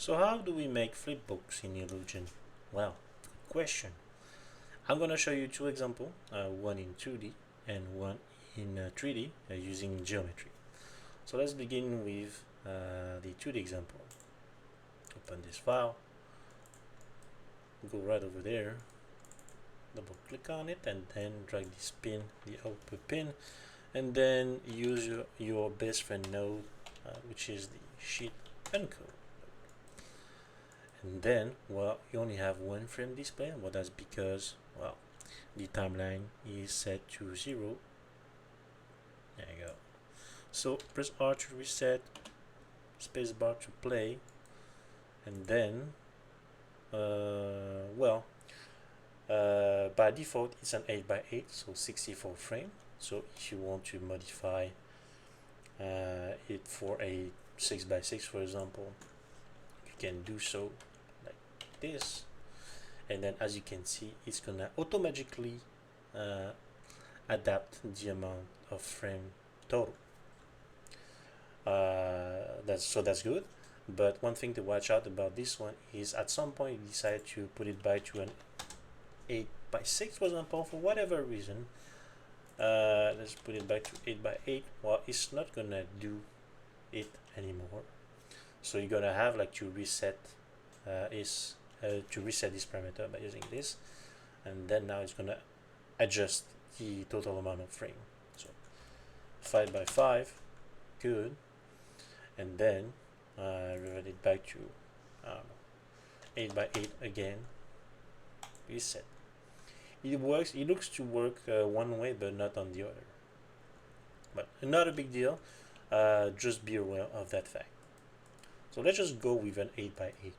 So how do we make flipbooks in IlluGen? Well, good question. I'm going to show you two examples, one in 2D and one in 3D using geometry. So let's begin with the 2D example. Open this file, go right over there, double click on it, and then drag this pin, the output pin, and then use your best friend node, which is the sheet encode. And then, well, you only have one frame display. Well, that's because, well, the timeline is set to 0. There you go. So press R to reset, spacebar to play, and then, by default it's an 8x8, so 64 frame. So if you want to modify it for a 6x6, for example, you can do so like this, and then as you can see, it's gonna automatically adapt the amount of frame total. That's good. But one thing to watch out about this one is at some point you decide to put it back to an 8x6, for example, for whatever reason. Let's put it back to 8x8. Well, it's not gonna do it anymore. So you're gonna have like to reset this parameter by using this, and then now it's gonna adjust the total amount of frame. So 5x5, good, and then revert it back to 8x8 again, reset. It works. It looks to work one way, but not on the other. But not a big deal. Just be aware of that fact. So let's just go with an 8x8.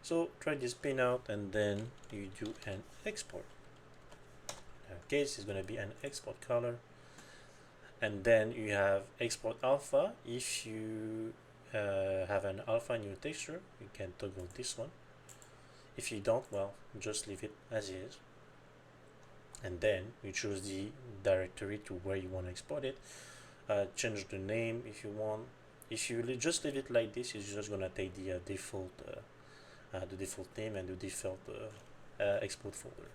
So try this pin out, and then you do an export. In our case, it's going to be an export color, and then you have export alpha. If you have an alpha in your texture, you can toggle this one. If you don't, well, just leave it as is, and then you choose the directory to where you want to export it. Change the name if you want. If you just leave it like this, it's just gonna take the default name and the default export folder.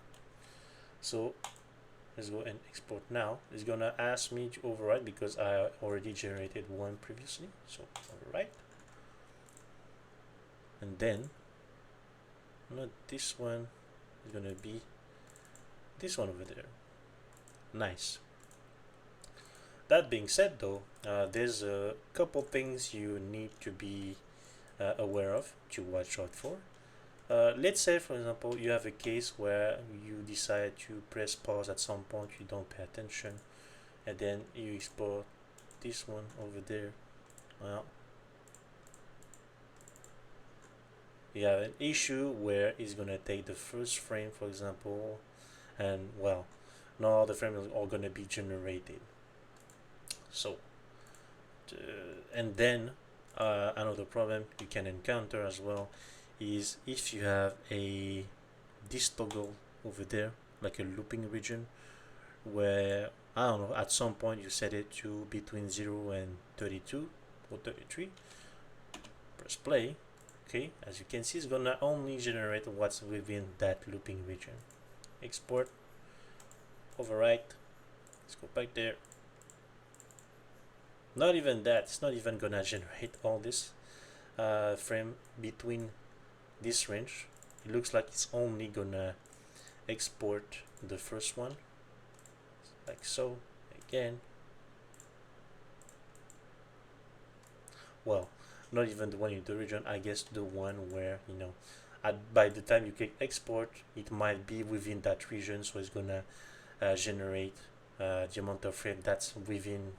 So let's go and export now. It's gonna ask me to overwrite because I already generated one previously. So overwrite, and then not this one, is gonna be this one over there. Nice. That being said, though, there's a couple things you need to be aware of, to watch out for. Let's say, for example, you have a case where you decide to press pause at some point, you don't pay attention, and then you export this one over there. Well, you have an issue where it's gonna take the first frame, for example, and well, not all the frames are gonna be generated. So, and then another problem you can encounter as well is if you have this toggle over there, like a looping region, where I don't know, at some point you set it to between 0 and 32 or 33. Press play. Okay, as you can see, it's gonna only generate what's within that looping region. Export, overwrite. Let's go back there. Not even that. It's not even gonna generate all this frame between this range. It looks like it's only gonna export the first one, like so. Again, well, not even the one in the region, I guess the one where, you know, by the time you click export, it might be within that region, so it's gonna generate the amount of frame that's within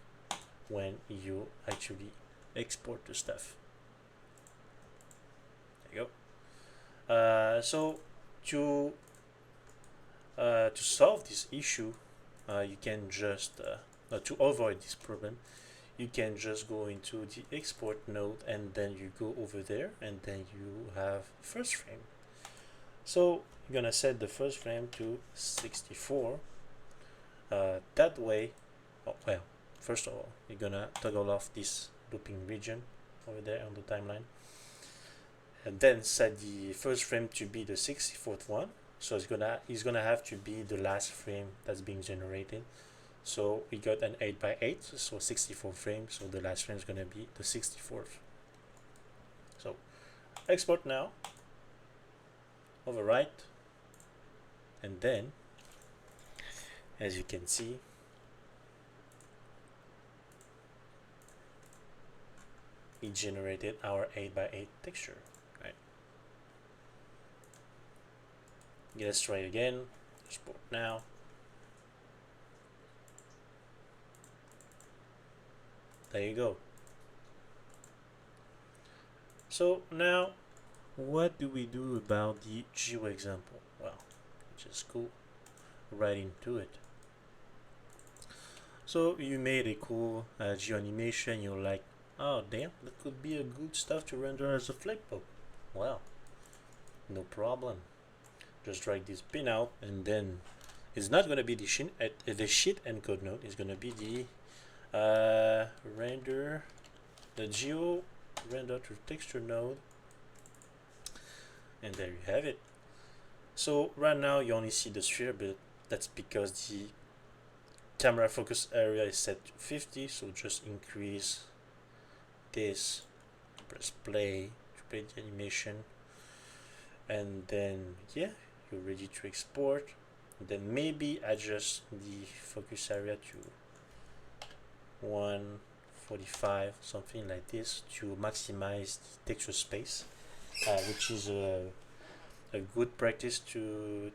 when you actually export the stuff. There you go. So to solve this issue, you can just to avoid this problem, you can just go into the export node, and then you go over there, and then you have first frame. So you're gonna set the first frame to 64. That way, well, first of all, you're gonna toggle off this looping region over there on the timeline, and then set the first frame to be the 64th one. So it's gonna have to be the last frame that's being generated. So we got an 8x8, so 64 frames. So the last frame is gonna be the 64th. So export now, overwrite, and then as you can see, it generated our 8x8 texture. Right. Let's try again. Export now. There you go. So now, what do we do about the geo example? Well, just go right into it. So you made a cool geo animation. You're like, oh damn, that could be a good stuff to render as a flipbook. Well, no problem. Just drag this pin out, and then it's not gonna be the sheet encode node. It's gonna be the render, the geo render to texture node, and there you have it. So right now you only see the sphere, but that's because the camera focus area is set to 50. So just increase this, press play to play the animation, and then yeah, you're ready to export. And then maybe adjust the focus area to 145, something like this, to maximize the texture space, which is a good practice to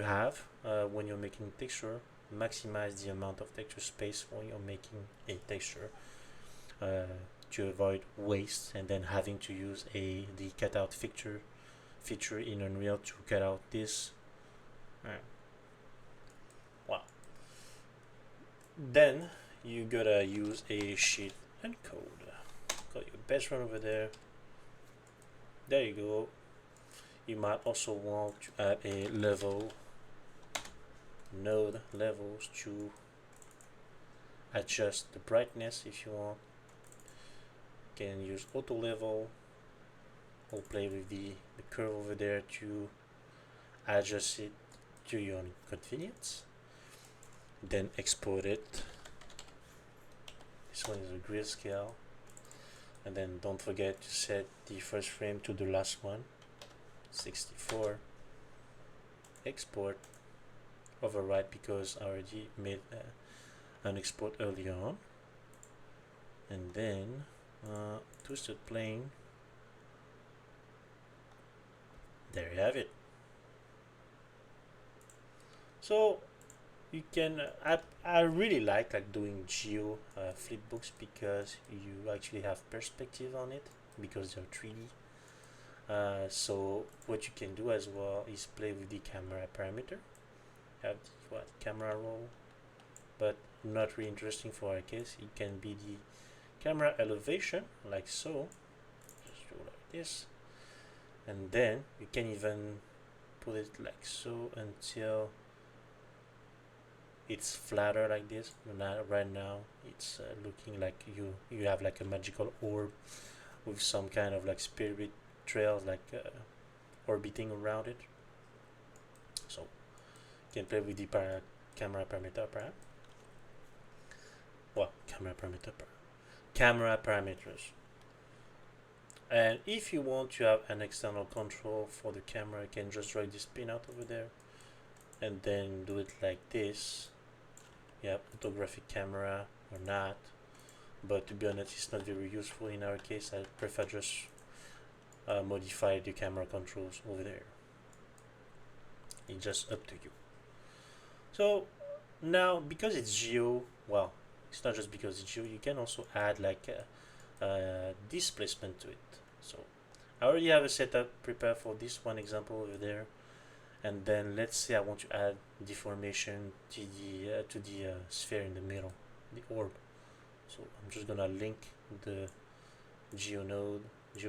have when you're making texture. Maximize the amount of texture space when you're making a texture, to avoid waste and then having to use the cutout feature in Unreal to cut out this. Wow. Then you gotta use a sheet encode. Got your best run over there. There you go. You might also want to add a level node levels to adjust the brightness if you want. You can use auto level or play with the curve over there to adjust it to your own convenience. Then export it. This one is a grayscale, and then don't forget to set the first frame to the last one, 64. Export, overwrite because I already made an export earlier on, and then twisted plane. There you have it. So you can I really like doing geo flipbooks because you actually have perspective on it because they're 3D. So what you can do as well is play with the camera parameter. You have the camera roll, but not really interesting for our case. It can be the camera elevation, like so. Just do like this, and then you can even put it like so until it's flatter like this. Right now it's looking like you have like a magical orb with some kind of like spirit trails like orbiting around it. So you can play with the camera parameter perhaps. Well, camera parameters. And if you want to have an external control for the camera, you can just drag this pin out over there and then do it like this. You have photographic camera or not, but to be honest, it's not very useful in our case. I prefer just modify the camera controls over there. It's just up to you. So now, because it's geo, well, it's not just because it's geo, you can also add like a displacement to it. So I already have a setup prepared for this one example over there, and then let's say I want to add deformation to the sphere in the middle, the orb. So I'm just gonna link the geo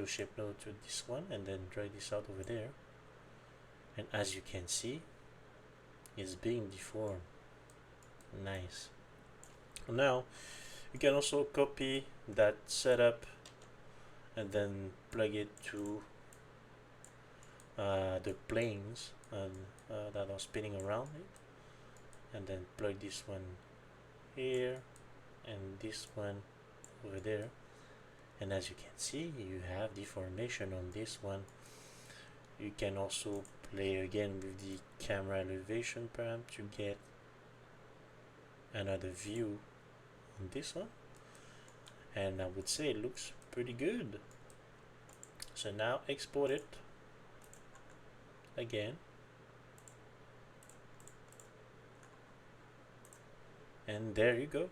shape node to this one, and then drag this out over there. And as you can see, it's being deformed. Nice. Now you can also copy that setup and then plug it to the planes that are spinning around it, and then plug this one here and this one over there. And as you can see, you have deformation on this one. You can also play again with the camera elevation param to get another view on this one, and I would say it looks pretty good. So now export it again, and there you go.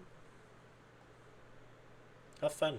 Have fun.